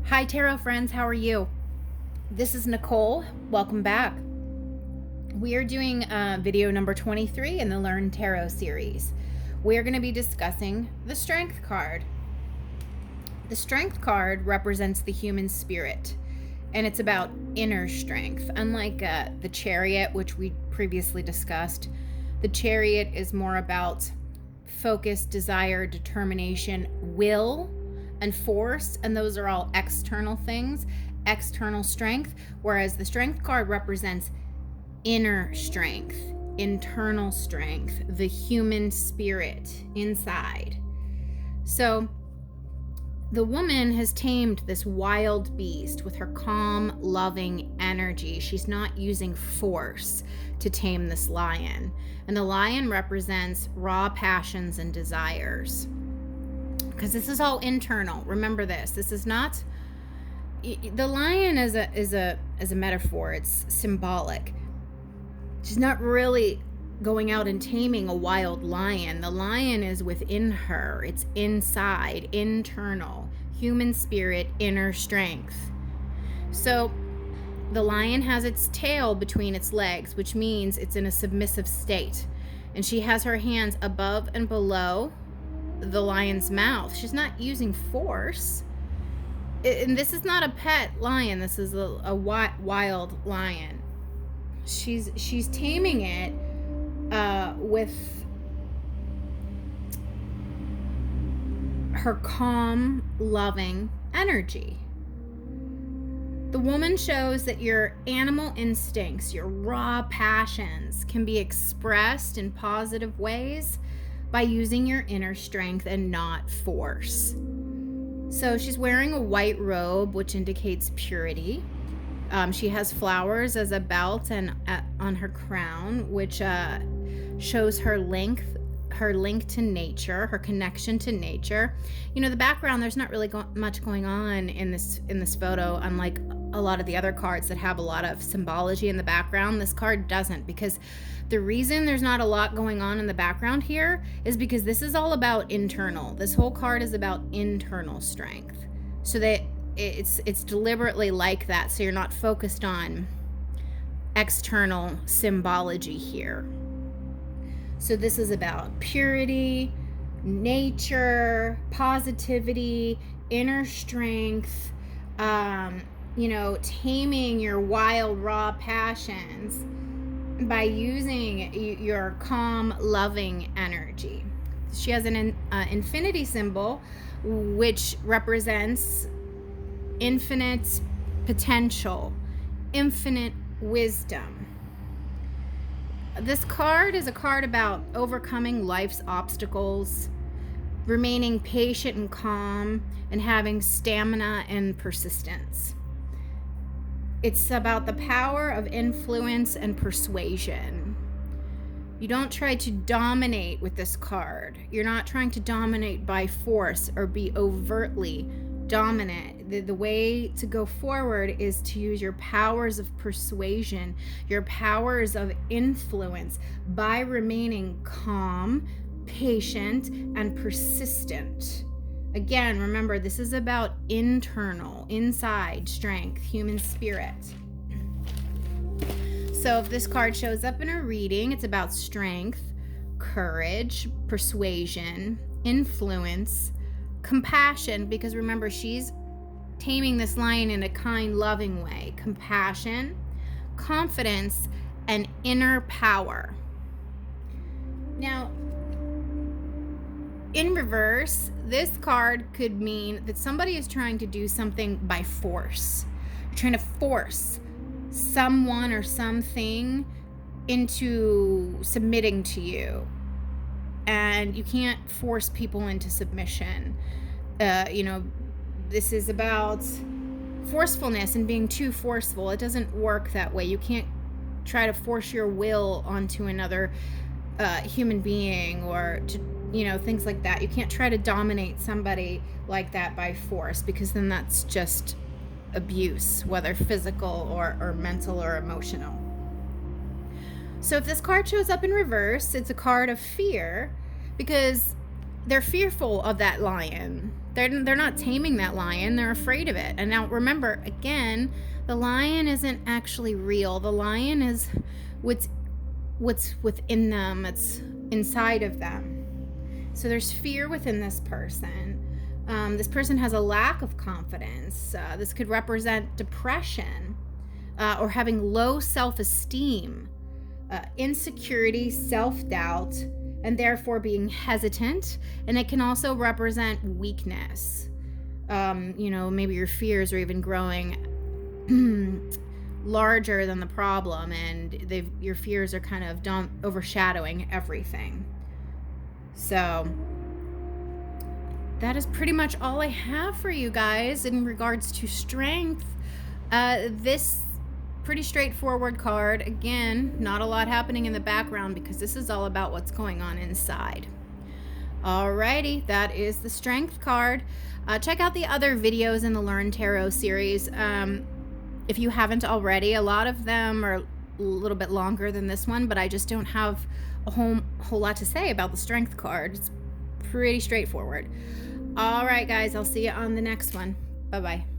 Hi, tarot friends. How are you? This is Nicole. Welcome back. We are doing video number 23 in the Learn Tarot series. We are going to be discussing the Strength card. The Strength card represents the human spirit, and it's about inner strength. Unlike the Chariot, which we previously discussed, the Chariot is more about focus, desire, determination, will, and force, and those are all external things, external strength, whereas the Strength card represents inner strength, internal strength, the human spirit inside. So the woman has tamed this wild beast with her calm, loving energy. She's not using force to tame this lion. And the lion represents raw passions and desires. Because this is all internal. Remember this. This is not... The lion is a metaphor. It's symbolic. She's not really going out and taming a wild lion. The lion is within her. It's inside, internal, human spirit, inner strength. So the lion has its tail between its legs, which means it's in a submissive state. And she has her hands above and below the lion's mouth. She's not using force. And this is not a pet lion. This is a wild lion. She's taming it with her calm, loving energy. The woman shows that your animal instincts, your raw passions, can be expressed in positive ways by using your inner strength and not force. So she's wearing a white robe, which indicates purity. She has flowers as a belt and on her crown, which shows her link to nature, her connection to nature. You know, the background, there's not really much going on in this photo, unlike a lot of the other cards that have a lot of symbology in the background. This card doesn't, because the reason there's not a lot going on in the background here is because this is all about internal. This whole card is about internal strength. So that it's deliberately like that, so you're not focused on external symbology here. So this is about purity, nature, positivity, inner strength, taming your wild, raw passions by using your calm, loving energy. She has an infinity symbol, which represents infinite potential, infinite wisdom. This card is a card about overcoming life's obstacles, remaining patient and calm, and having stamina and persistence. It's about the power of influence and persuasion. You don't try to dominate with this card. You're not trying to dominate by force or be overtly dominant. The way to go forward is to use your powers of persuasion, your powers of influence, by remaining calm, patient, and persistent. Again, remember, this is about internal, inside strength, human spirit. So if this card shows up in a reading, it's about strength, courage, persuasion, influence, compassion, because remember, she's taming this lion in a kind, loving way. Compassion, confidence, and inner power. Now, in reverse, this card could mean that somebody is trying to do something by force. You're trying to force someone or something into submitting to you. And you can't force people into submission. This is about forcefulness and being too forceful. It doesn't work that way. You can't try to force your will onto another human being, or to, things like that. You can't try to dominate somebody like that by force, because then that's just abuse, whether physical or mental or emotional. So if this card shows up in reverse, it's a card of fear, because they're fearful of that lion. They're not taming that lion. They're afraid of it. And now remember, again, the lion isn't actually real. The lion is what's within them. It's inside of them. So there's fear within this person. This person has a lack of confidence. This could represent depression or having low self-esteem, insecurity, self-doubt, and therefore being hesitant. And it can also represent weakness. Maybe your fears are even growing larger than the problem, and your fears are kind of overshadowing everything. So that is pretty much all I have for you guys in regards to strength. This pretty straightforward card. Again, not a lot happening in the background because this is all about what's going on inside. Alrighty, that is the strength card. Check out the other videos in the Learn Tarot series. If you haven't already, a lot of them are a little bit longer than this one, but I just don't have a whole lot to say about the strength card. It's pretty straightforward. All right, guys, I'll see you on the next one. Bye-bye.